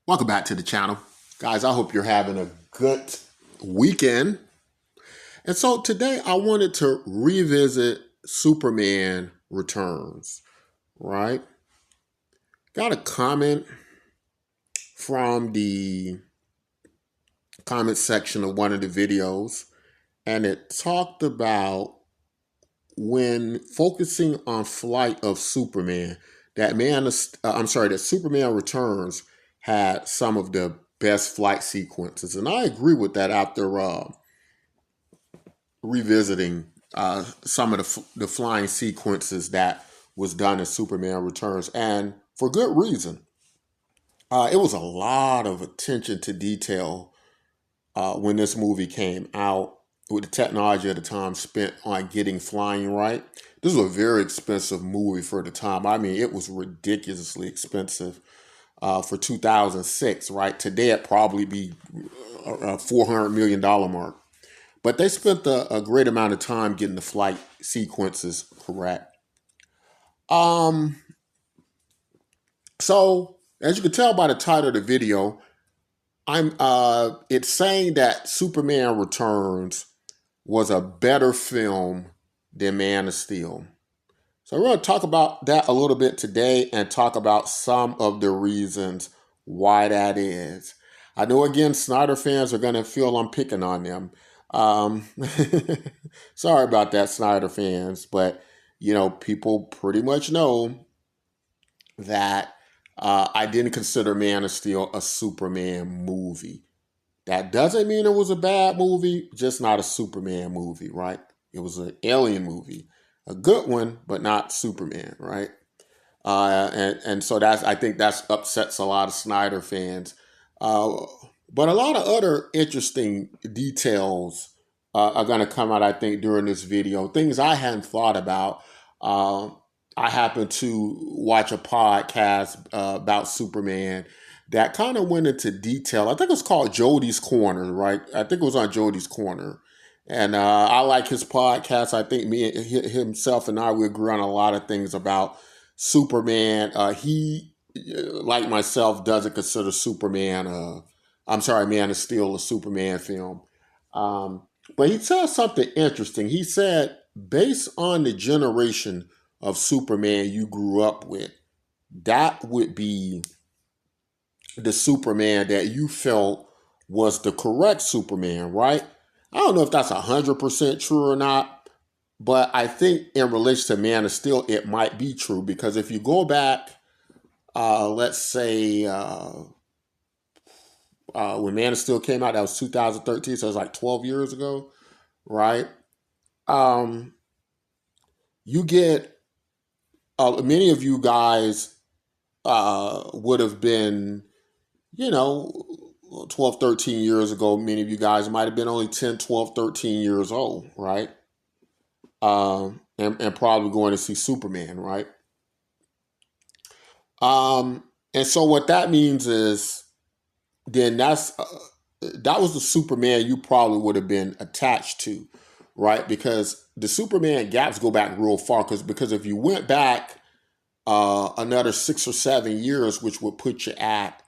Welcome back to the channel. Guys, I hope you're having a good weekend. And so today I wanted to revisit Superman Returns, right? Got a comment from the comment section of one of the videos, and it talked about when focusing on Flight of Superman, that Superman Returns had some of the best flight sequences, and I agree with that after revisiting some of the flying sequences that was done in Superman Returns, and for good reason. It was a lot of attention to detail when this movie came out, with the technology at the time spent on getting flying right. This was a very expensive movie for the time. I mean, it was ridiculously expensive for 2006, right? Today it'd probably be a $400 million mark. But they spent a great amount of time getting the flight sequences correct. Um, so as you can tell by the title of the video, it's saying that Superman Returns was a better film than Man of Steel. So we're going to talk about that a little bit today and talk about some of the reasons why that is. I know, again, Snyder fans are going to feel I'm picking on them. Um, Sorry about that, Snyder fans, but people pretty much know that I didn't consider Man of Steel a Superman movie. That doesn't mean it was a bad movie, just not a Superman movie, right? It was an alien movie, a good one, but not Superman, right? And so I think that's upsets a lot of Snyder fans. Uh, but a lot of other interesting details are going to come out, I think, during this video. Things I hadn't thought about. Uh, I happened to watch a podcast about Superman that kind of went into detail. I think it was called Jody's Corner, right? I think it was on Jody's Corner. And I like his podcast. I think himself and I, we agree on a lot of things about Superman. He, like myself, doesn't consider Man of Steel a Superman film. Um, but he said something interesting. He said, based on the generation of Superman you grew up with, that would be the Superman that you felt was the correct Superman, right? I don't know if that's 100% true or not, but I think in relation to Man of Steel, it might be true because if you go back, let's say when Man of Steel came out, that was 2013, so it was like 12 years ago, right? Um, you get many of you guys would have been, you know, 12, 13 years ago. Many of you guys might have been only 10, 12, 13 years old, right? And probably going to see Superman, right? And so what that means is then that was the Superman you probably would have been attached to, right? Because the Superman gaps go back real far. Because if you went back another 6 or 7 years, which would put you at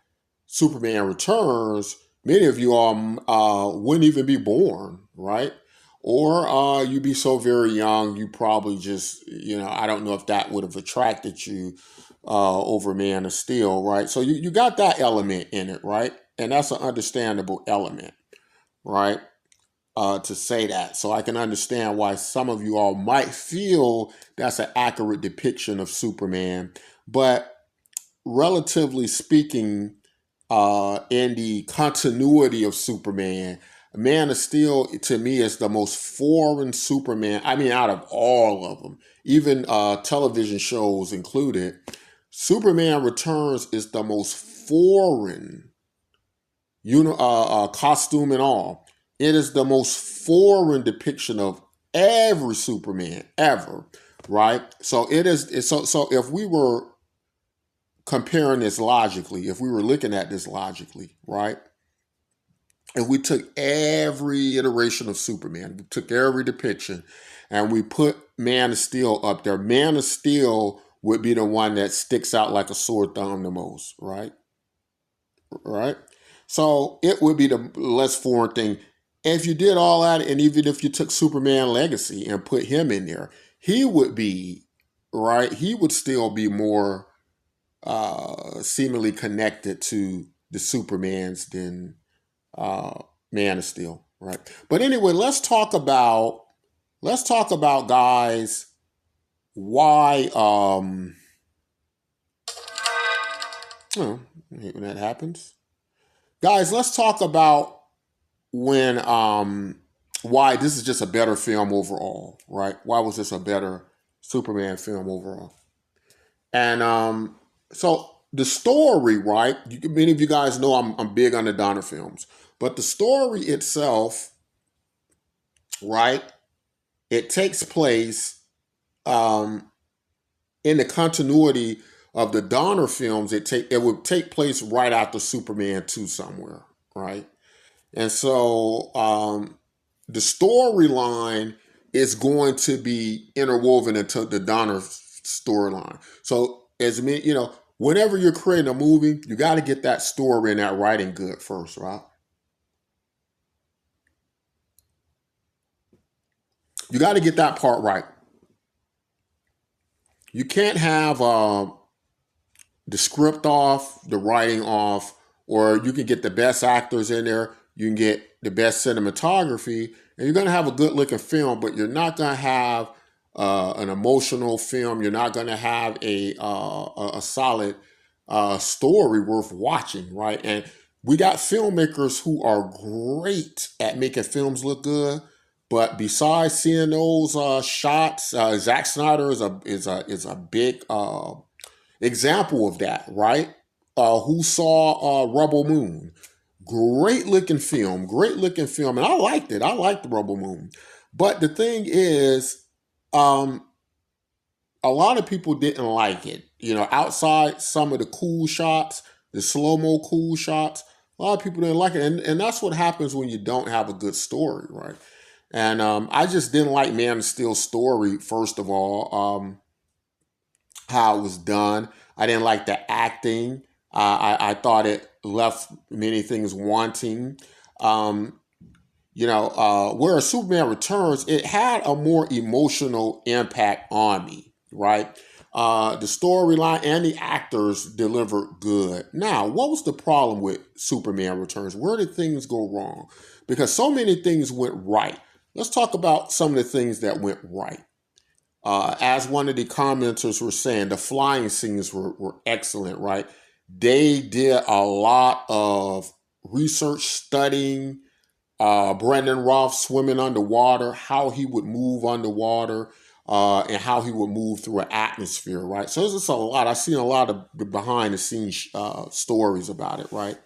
Superman Returns, many of you all wouldn't even be born, right? Or you'd be so very young, you probably just, I don't know if that would have attracted you over Man of Steel, right? So you got that element in it, right? And that's an understandable element, right? To say that. So I can understand why some of you all might feel that's an accurate depiction of Superman. But relatively speaking, in the continuity of Superman, Man of Steel to me is the most foreign Superman. I mean, out of all of them, even television shows included, Superman Returns is the most foreign, costume and all. It is the most foreign depiction of every Superman ever, right? So it is. So if we were comparing this logically, if we were looking at this logically, right? And we took every iteration of Superman, we took every depiction, and we put Man of Steel up there. Man of Steel would be the one that sticks out like a sore thumb the most, right? right? So it would be the less foreign thing. If you did all that, and even if you took Superman Legacy and put him in there, he would be, right? He would still be more seemingly connected to the Supermans than Man of Steel, right? But anyway, let's talk about guys why oh, I hate when that happens. Guys, let's talk about when why this is just a better film overall, right? Why was this a better Superman film overall? And so the story, right? Many of you guys know I'm big on the Donner films, but the story itself, right? It takes place um, in the continuity of the Donner films. It would take place right after Superman 2 somewhere, right? And so the storyline is going to be interwoven into the Donner storyline. So whenever you're creating a movie, you got to get that story and that writing good first, right? You got to get that part right. You can't have the script off, the writing off, or you can get the best actors in there. You can get the best cinematography, and you're going to have a good looking film, but you're not going to have an emotional film. You're not going to have a solid story worth watching, right? And we got filmmakers who are great at making films look good, but besides seeing those shots, Zack Snyder is a big example of that, right? Who saw Rebel Moon? Great looking film, and I liked it. I liked the Rebel Moon, but the thing is, um, a lot of people didn't like it. Outside some of the cool shots, the slow mo cool shots, a lot of people didn't like it, and that's what happens when you don't have a good story, right? And I just didn't like Man of Steel's story. First of all, how it was done. I didn't like the acting. I thought it left many things wanting. Um, whereas Superman Returns, it had a more emotional impact on me, right? The storyline and the actors delivered good. Now, what was the problem with Superman Returns? Where did things go wrong? Because so many things went right. Let's talk about some of the things that went right. As one of the commenters were saying, the flying scenes were excellent, right? They did a lot of research studying Brandon Roth swimming underwater, how he would move underwater, and how he would move through an atmosphere, right? So there's just a lot. I've seen a lot of the behind the scenes stories about it, right?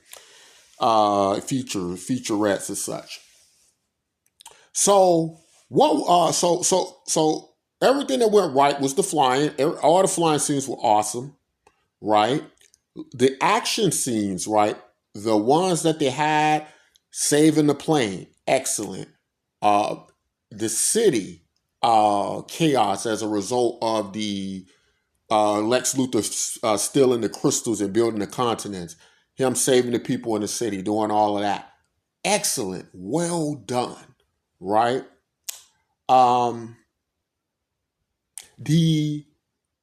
Featurettes and such. So what? So everything that went right was the flying. All the flying scenes were awesome, right? The action scenes, right? The ones that they had saving the plane, excellent. Uh, the city chaos as a result of the Lex Luthor stealing the crystals and building the continents, him saving the people in the city, doing all of that. Excellent, well done, right? Um, the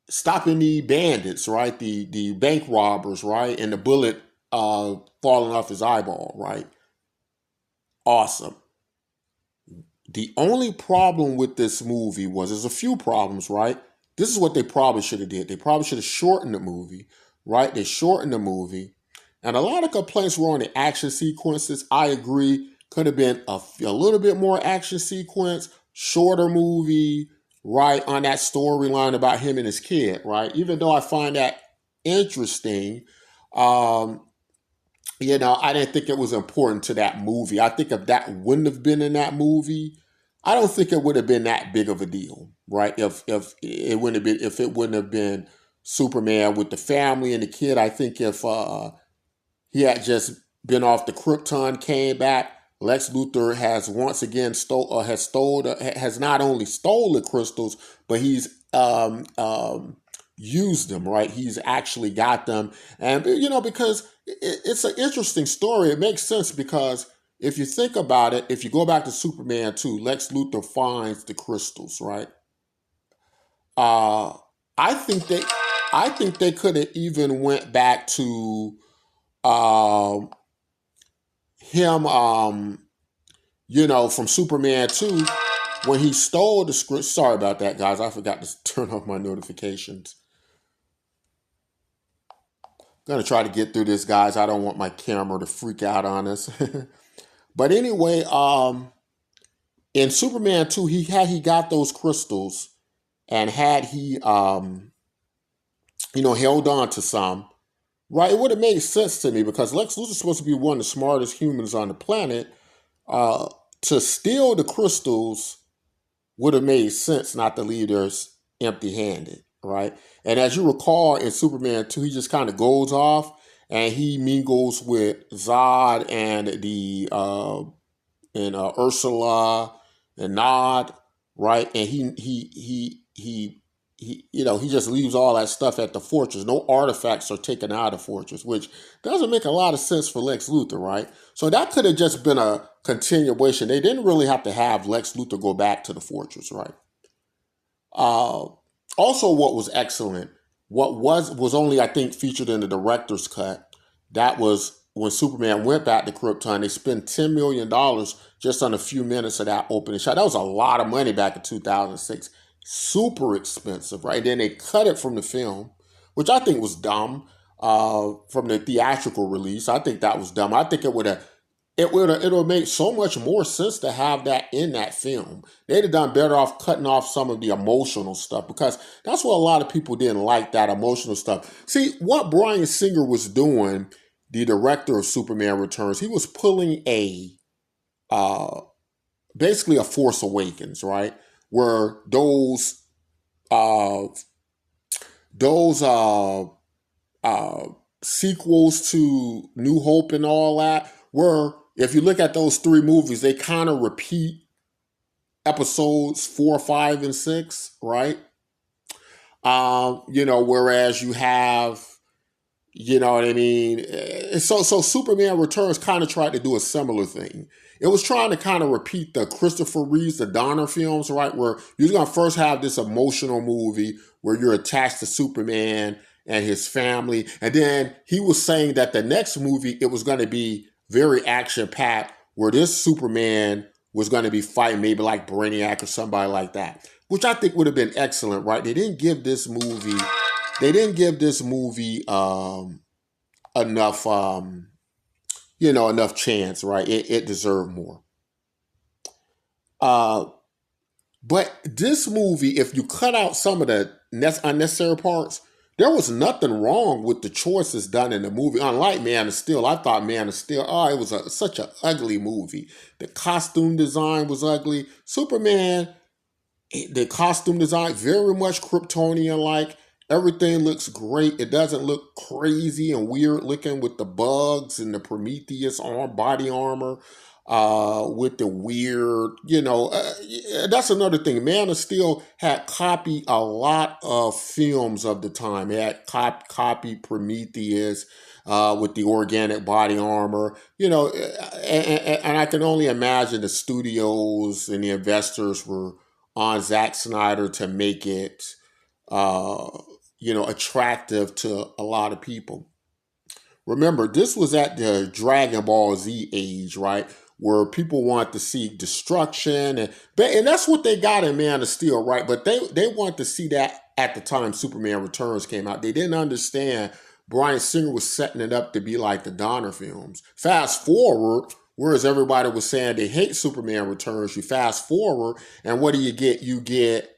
stopping the bandits, right? The bank robbers, right? And the bullet falling off his eyeball, right? Awesome. The only problem with this movie was there's a few problems, right? This is what they probably should have did. They probably should have shortened the movie, right? They shortened the movie. And a lot of complaints were on the action sequences. I agree. Could have been a little bit more action sequence, shorter movie, right? On that storyline about him and his kid, right? Even though I find that interesting, um, I didn't think it was important to that movie. I think if that wouldn't have been in that movie, I don't think it would have been that big of a deal, right? If it wouldn't have been Superman with the family and the kid, I think if he had just been off the Krypton, came back, Lex Luthor has once again has not only stole the crystals, but he's used them, right? He's actually got them. And, because it's an interesting story. It makes sense because if you think about it, if you go back to Superman 2, Lex Luthor finds the crystals, right? Uh, I think they, I think they could have even went back to um, him, from Superman 2 when he stole the script. Sorry about that, guys. I forgot to turn off my notifications. Gonna try to get through this, guys. I don't want my camera to freak out on us. But anyway, in Superman 2, he got those crystals and had he held on to some, right? It would have made sense to me because Lex Luthor's supposed to be one of the smartest humans on the planet. Uh, to steal the crystals would have made sense not to leave us empty handed, right? And as you recall in Superman 2, he just kind of goes off and he mingles with Zod and Ursula and Nod, right? And he just leaves all that stuff at the fortress. No artifacts are taken out of the fortress, which doesn't make a lot of sense for Lex Luthor, right? So that could have just been a continuation. They didn't really have to have Lex Luthor go back to the fortress, right? Uh, Also, what was excellent, what was only I think featured in the director's cut, that was when Superman went back to Krypton. They spent $10 million just on a few minutes of that opening shot. That was a lot of money back in 2006. Super expensive, right? Then they cut it from the film, which I think was dumb. From the theatrical release, I think that was dumb. I think it would make so much more sense to have that in that film. They'd have done better off cutting off some of the emotional stuff because that's what a lot of people didn't like, that emotional stuff. See, what Bryan Singer was doing, the director of Superman Returns, he was pulling uh, basically a Force Awakens, right? Where uh, those uh, sequels to New Hope and all that, where if you look at those three movies, they kind of repeat episodes 4, 5, and 6, right? Whereas you have, you know what I mean? So Superman Returns kind of tried to do a similar thing. It was trying to kind of repeat the Christopher Reeves, the Donner films, right? Where you're going to first have this emotional movie where you're attached to Superman and his family. And then he was saying that the next movie, it was going to be very action packed, where this Superman was going to be fighting maybe like Brainiac or somebody like that, which I think would have been excellent, right? They didn't give this movie enough enough chance, right? It deserved more. Uh, but this movie, if you cut out some of the unnecessary parts, there was nothing wrong with the choices done in the movie. Unlike Man of Steel, I thought Man of Steel, it was such an ugly movie. The costume design was ugly. Superman, the costume design, very much Kryptonian like. Everything looks great. It doesn't look crazy and weird looking with the bugs and the Prometheus body armor, with the weird, that's another thing. Man of Steel had copied a lot of films of the time. It had copied Prometheus, with the organic body armor, and I can only imagine the studios and the investors were on Zack Snyder to make it, uh, attractive to a lot of people. Remember, this was at the Dragon Ball Z age, right? Where people want to see destruction, and that's what they got in Man of Steel, right? But they want to see that at the time Superman Returns came out. They didn't understand Bryan Singer was setting it up to be like the Donner films. Fast forward, whereas everybody was saying they hate Superman Returns, you fast forward, and what do you get?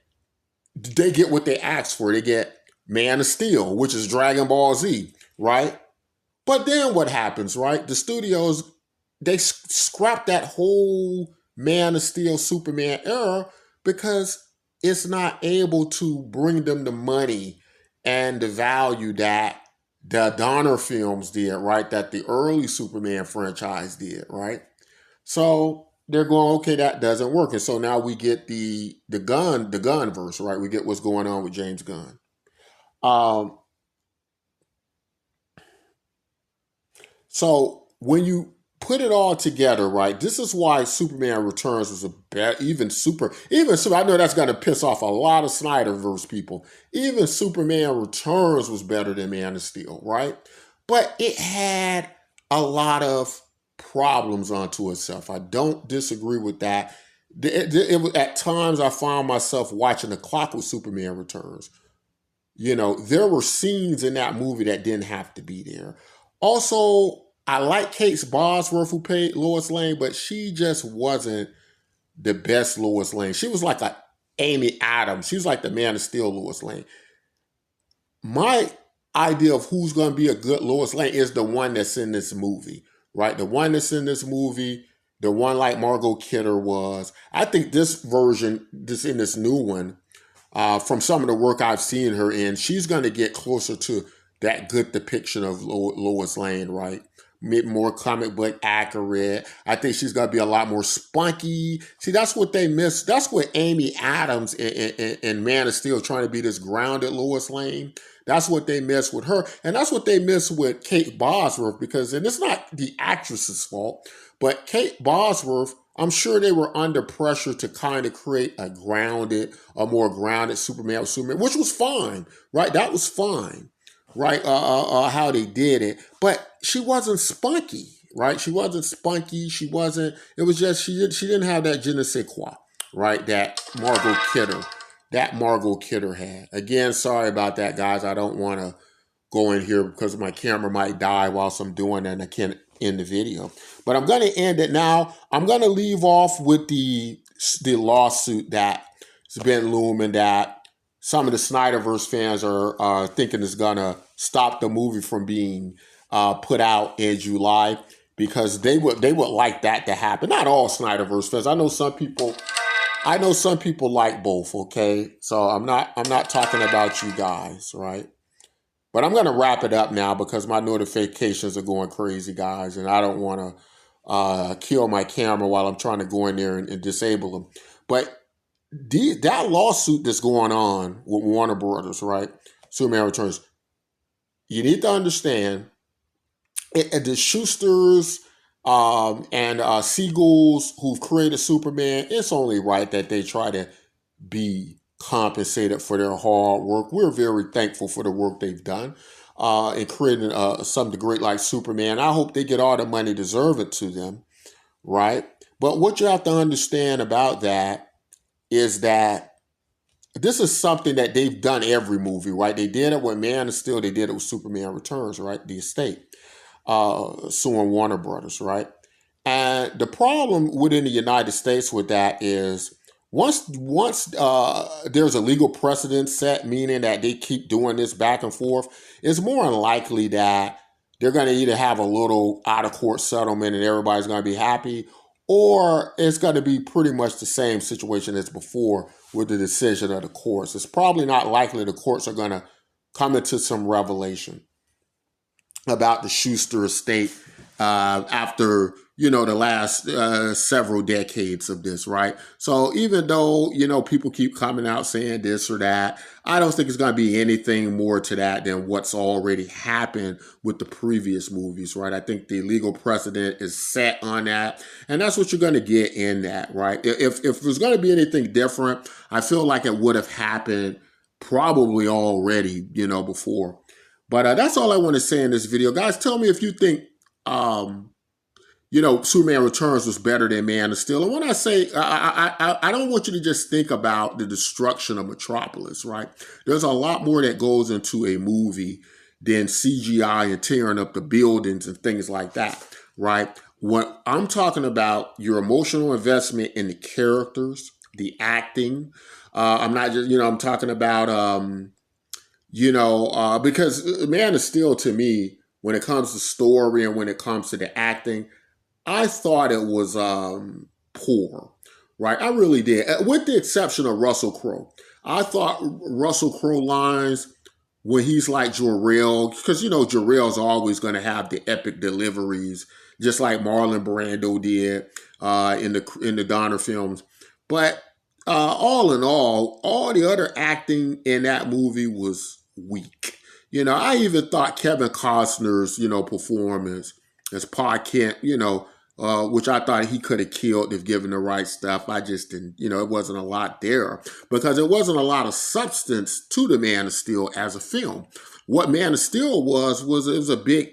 They get what they asked for. They get Man of Steel, which is Dragon Ball Z, right? But then what happens, right? The studios, they scrap that whole Man of Steel Superman era because it's not able to bring them the money and the value that the Donner films did, right? That the early Superman franchise did, right? So they're going, okay, that doesn't work. And so now we get the gun verse, right? We get what's going on with James Gunn. Um, so when you put it all together, right? This is why Superman Returns was a even so. I know that's going to piss off a lot of Snyderverse people. Even Superman Returns was better than Man of Steel, right? But it had a lot of problems onto itself. I don't disagree with that. At times, I found myself watching the clock with Superman Returns. There were scenes in that movie that didn't have to be there. Also, I like Kate Bosworth who played Lois Lane, but she just wasn't the best Lois Lane. She was like a Amy Adams. She was like the Man of Steel Lois Lane. My idea of who's going to be a good Lois Lane is the one that's in this movie, right? The one that's in this movie, the one like Margot Kidder was. I think this version, in this new one, from some of the work I've seen her in, she's going to get closer to that good depiction of Lois Lane, right? More comic book accurate. I think she's going to be a lot more spunky. See, that's what they miss. That's what Amy Adams in Man of Steel trying to be this grounded Lois Lane. That's what they miss with her. And that's what they miss with Kate Bosworth because, and it's not the actress's fault, but Kate Bosworth, I'm sure they were under pressure to kind of create a more grounded Superman, which was fine, right? That was fine, right? How they did it, but she wasn't spunky, right? She wasn't spunky. She wasn't. It was just she didn't have that je ne sais quoi, right? That Margot Kidder had. Again, sorry about that, guys. I don't want to go in here because my camera might die whilst I'm doing that and I can't end the video. But I'm going to end it now. I'm going to leave off with the lawsuit that's been looming that some of the Snyderverse fans are thinking is going to stop the movie from being put out in July because they would like that to happen. Not all Snyderverse fans. I know some people like both, okay? So I'm not talking about you guys, right? But I'm going to wrap it up now because my notifications are going crazy, guys, and I don't want to kill my camera while I'm trying to go in there and disable them. But that lawsuit that's going on with Warner Brothers, right? Superman Returns. You need to understand the Schusters and Siegels who've created Superman. It's only right that they try to be compensated for their hard work. We're very thankful for the work they've done in creating something great like Superman. I hope they get all the money deserved to them, right? But what you have to understand about that is that this is something that they've done every movie, right? They did it with Man of Steel. They did it with Superman Returns, right? The estate suing Warner Brothers, right? And the problem within the United States with that is once there's a legal precedent set, meaning that they keep doing this back and forth, it's more unlikely that they're going to either have a little out-of-court settlement and everybody's going to be happy, or it's going to be pretty much the same situation as before with the decision of the courts. It's probably not likely the courts are going to come into some revelation about the Schuster estate after, the last several decades of this, right? So even though, people keep coming out saying this or that, I don't think it's going to be anything more to that than what's already happened with the previous movies, right? I think the legal precedent is set on that, and that's what you're going to get in that, right? If there's going to be anything different, I feel like it would have happened probably already, before. But that's all I want to say in this video. Guys, tell me if you think, Superman Returns was better than Man of Steel. And when I say, I don't want you to just think about the destruction of Metropolis, right? There's a lot more that goes into a movie than CGI and tearing up the buildings and things like that, right? What I'm talking about, your emotional investment in the characters, the acting. I'm not just, I'm talking about, because Man of Steel to me, when it comes to story and when it comes to the acting, I thought it was poor, right? I really did, with the exception of Russell Crowe. I thought Russell Crowe lines when he's like Jor-El, because Jor-El's always going to have the epic deliveries, just like Marlon Brando did in the Donner films. But all in all the other acting in that movie was weak. You know, I even thought Kevin Costner's, performance as Pa Kent, which I thought he could have killed if given the right stuff. I just didn't, it wasn't a lot there because it wasn't a lot of substance to the Man of Steel as a film. What Man of Steel was it was a big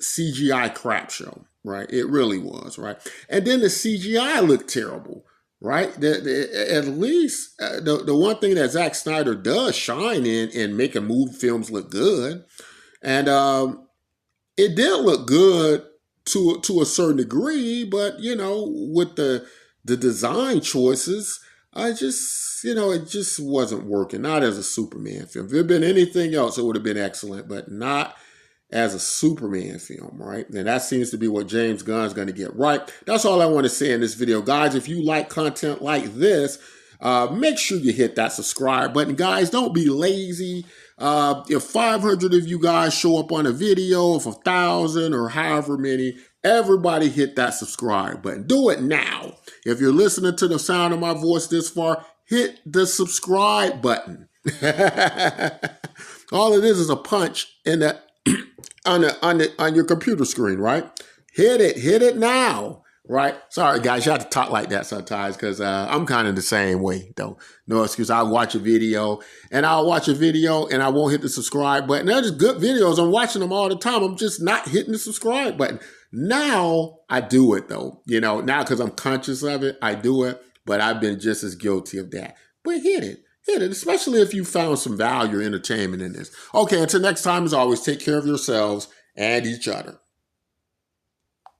CGI crap show, right? It really was, right? And then the CGI looked terrible, right? At least the one thing that Zack Snyder does shine in making movie films look good, and it did look good to a certain degree, but with the design choices, it just wasn't working. Not as a Superman film. If it had been anything else, it would have been excellent, but not as a Superman film, right? And that seems to be what James Gunn's going to get right. That's all I want to say in this video. Guys, if you like content like this, make sure you hit that subscribe button. Guys, don't be lazy. If 500 of you guys show up on a video, of 1,000 or however many, everybody hit that subscribe button. Do it now. If you're listening to the sound of my voice this far, hit the subscribe button. All it is a punch in the on your computer screen, right? Hit it now, right? Sorry, guys, you have to talk like that sometimes because I'm kind of the same way, though. No excuse. I'll watch a video and I won't hit the subscribe button. They're just good videos. I'm watching them all the time. I'm just not hitting the subscribe button. Now I do it, though. Now because I'm conscious of it, I do it. But I've been just as guilty of that. But hit it, especially if you found some value or entertainment in this. Okay, until next time, as always, take care of yourselves and each other.